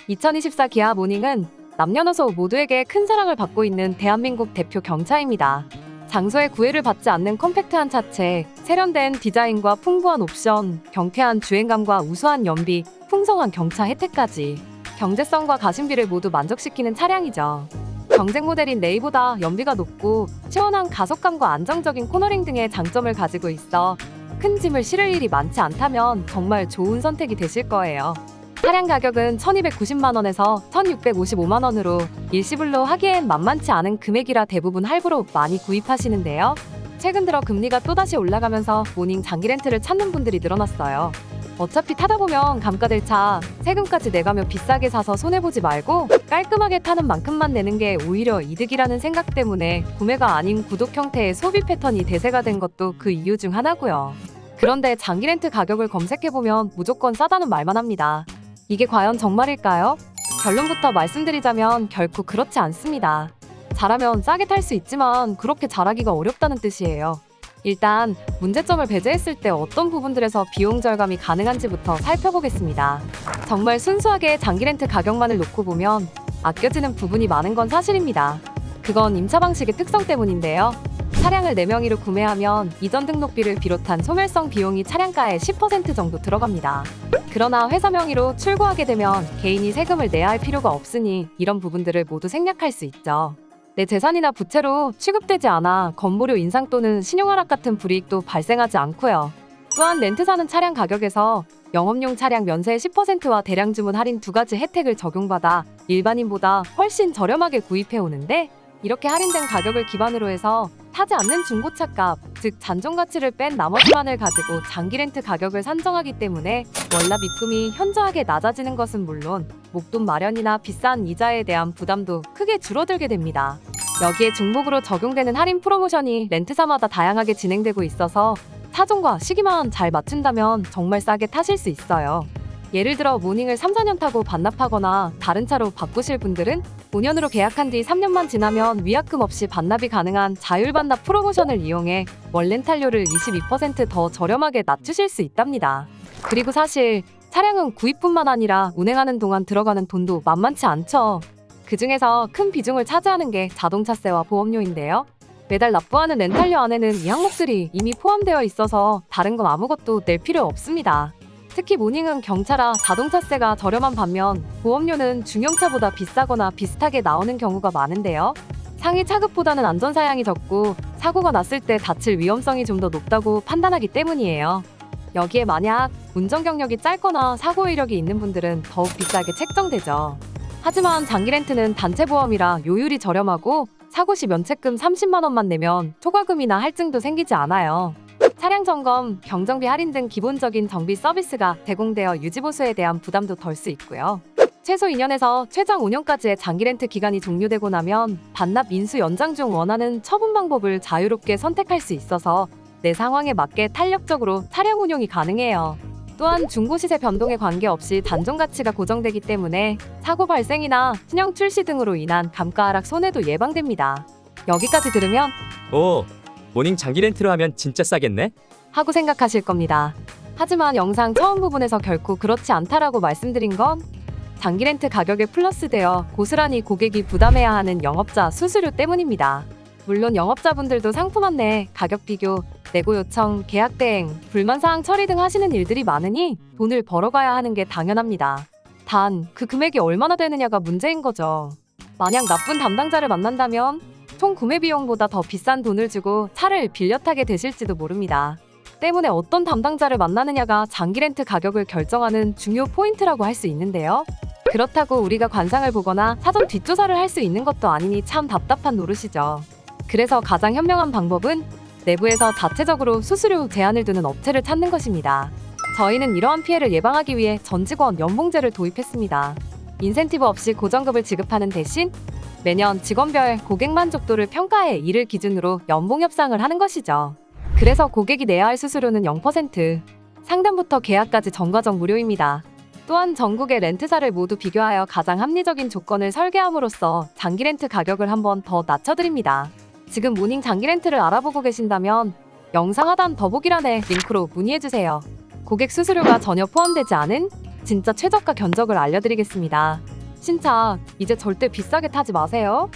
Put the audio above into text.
2024 기아 모닝은 남녀노소 모두에게 큰 사랑을 받고 있는 대한민국 대표 경차입니다. 장소에 구애를 받지 않는 컴팩트한 차체, 세련된 디자인과 풍부한 옵션, 경쾌한 주행감과 우수한 연비, 풍성한 경차 혜택까지 경제성과 가심비를 모두 만족시키는 차량이죠. 경쟁 모델인 레이보다 연비가 높고 시원한 가속감과 안정적인 코너링 등의 장점을 가지고 있어 큰 짐을 실을 일이 많지 않다면 정말 좋은 선택이 되실 거예요. 차량 가격은 1290만 원에서 1655만 원으로 일시불로 하기엔 만만치 않은 금액이라 대부분 할부로 많이 구입하시는데요. 최근 들어 금리가 또다시 올라가면서 모닝 장기 렌트를 찾는 분들이 늘어났어요. 어차피 타다 보면 감가될 차, 세금까지 내가며 비싸게 사서 손해보지 말고 깔끔하게 타는 만큼만 내는 게 오히려 이득이라는 생각 때문에 구매가 아닌 구독 형태의 소비 패턴이 대세가 된 것도 그 이유 중 하나고요. 그런데 장기 렌트 가격을 검색해보면 무조건 싸다는 말만 합니다. 이게 과연 정말일까요? 결론부터 말씀드리자면 결코 그렇지 않습니다. 잘하면 싸게 탈 수 있지만 그렇게 잘하기가 어렵다는 뜻이에요. 일단 문제점을 배제했을 때 어떤 부분들에서 비용 절감이 가능한지부터 살펴보겠습니다. 정말 순수하게 장기 렌트 가격만을 놓고 보면 아껴지는 부분이 많은 건 사실입니다. 그건 임차 방식의 특성 때문인데요. 차량을 4명이로 구매하면 이전 등록비를 비롯한 소멸성 비용이 차량가의 10% 정도 들어갑니다. 그러나 회사 명의로 출고하게 되면 개인이 세금을 내야 할 필요가 없으니 이런 부분들을 모두 생략할 수 있죠. 내 재산이나 부채로 취급되지 않아 건보료 인상 또는 신용하락 같은 불이익도 발생하지 않고요. 또한 렌트 사는 차량 가격에서 영업용 차량 면세 10%와 대량 주문 할인 2가지 혜택을 적용받아 일반인보다 훨씬 저렴하게 구입해 오는데, 이렇게 할인된 가격을 기반으로 해서 타지 않는 중고차 값, 즉 잔존 가치를 뺀 나머지만을 가지고 장기 렌트 가격을 산정하기 때문에 월납 입금이 현저하게 낮아지는 것은 물론 목돈 마련이나 비싼 이자에 대한 부담도 크게 줄어들게 됩니다. 여기에 중복으로 적용되는 할인 프로모션이 렌트사마다 다양하게 진행되고 있어서 차종과 시기만 잘 맞춘다면 정말 싸게 타실 수 있어요. 예를 들어 모닝을 3-4년 타고 반납하거나 다른 차로 바꾸실 분들은 5년으로 계약한 뒤 3년만 지나면 위약금 없이 반납이 가능한 자율반납 프로모션을 이용해 월 렌탈료를 22% 더 저렴하게 낮추실 수 있답니다. 그리고 사실 차량은 구입뿐만 아니라 운행하는 동안 들어가는 돈도 만만치 않죠. 그 중에서 큰 비중을 차지하는 게 자동차세와 보험료인데요. 매달 납부하는 렌탈료 안에는 이 항목들이 이미 포함되어 있어서 다른 건 아무것도 낼 필요 없습니다. 특히 모닝은 경차라 자동차세가 저렴한 반면 보험료는 중형차보다 비싸거나 비슷하게 나오는 경우가 많은데요. 상위 차급보다는 안전사양이 적고 사고가 났을 때 다칠 위험성이 좀 더 높다고 판단하기 때문이에요. 여기에 만약 운전 경력이 짧거나 사고 이력이 있는 분들은 더욱 비싸게 책정되죠. 하지만 장기 렌트는 단체 보험이라 요율이 저렴하고 사고 시 면책금 30만 원만 내면 초과금이나 할증도 생기지 않아요. 차량 점검, 경정비 할인 등 기본적인 정비 서비스가 제공되어 유지보수에 대한 부담도 덜 수 있고요. 최소 2년에서 최장 5년까지의 장기 렌트 기간이 종료되고 나면 반납 인수 연장 중 원하는 처분 방법을 자유롭게 선택할 수 있어서 내 상황에 맞게 탄력적으로 차량 운용이 가능해요. 또한 중고 시세 변동에 관계없이 단종 가치가 고정되기 때문에 사고 발생이나 신형 출시 등으로 인한 감가 하락 손해도 예방됩니다. 여기까지 들으면 오, 모닝 장기 렌트로 하면 진짜 싸겠네? 하고 생각하실 겁니다. 하지만 영상 처음 부분에서 결코 그렇지 않다라고 말씀드린 건 장기 렌트 가격에 플러스되어 고스란히 고객이 부담해야 하는 영업자 수수료 때문입니다. 물론 영업자분들도 상품 안내, 가격 비교, 내고 요청, 계약 대행, 불만사항 처리 등 하시는 일들이 많으니 돈을 벌어가야 하는 게 당연합니다. 단, 그 금액이 얼마나 되느냐가 문제인 거죠. 만약 나쁜 담당자를 만난다면 총 구매 비용보다 더 비싼 돈을 주고 차를 빌려 타게 되실지도 모릅니다. 때문에 어떤 담당자를 만나느냐가 장기 렌트 가격을 결정하는 중요 포인트라고 할 수 있는데요. 그렇다고 우리가 관상을 보거나 사전 뒷조사를 할 수 있는 것도 아니니 참 답답한 노릇이죠. 그래서 가장 현명한 방법은 내부에서 자체적으로 수수료 제한을 두는 업체를 찾는 것입니다. 저희는 이러한 피해를 예방하기 위해 전 직원 연봉제를 도입했습니다. 인센티브 없이 고정급을 지급하는 대신 매년 직원별 고객 만족도를 평가해 이를 기준으로 연봉 협상을 하는 것이죠. 그래서 고객이 내야 할 수수료는 0%, 상담부터 계약까지 전과정 무료입니다. 또한 전국의 렌트사를 모두 비교하여 가장 합리적인 조건을 설계함으로써 장기 렌트 가격을 한번 더 낮춰드립니다. 지금 모닝 장기 렌트를 알아보고 계신다면 영상 하단 더보기란에 링크로 문의해주세요. 고객 수수료가 전혀 포함되지 않은 진짜 최저가 견적을 알려드리겠습니다. 신차, 이제 절대 비싸게 타지 마세요.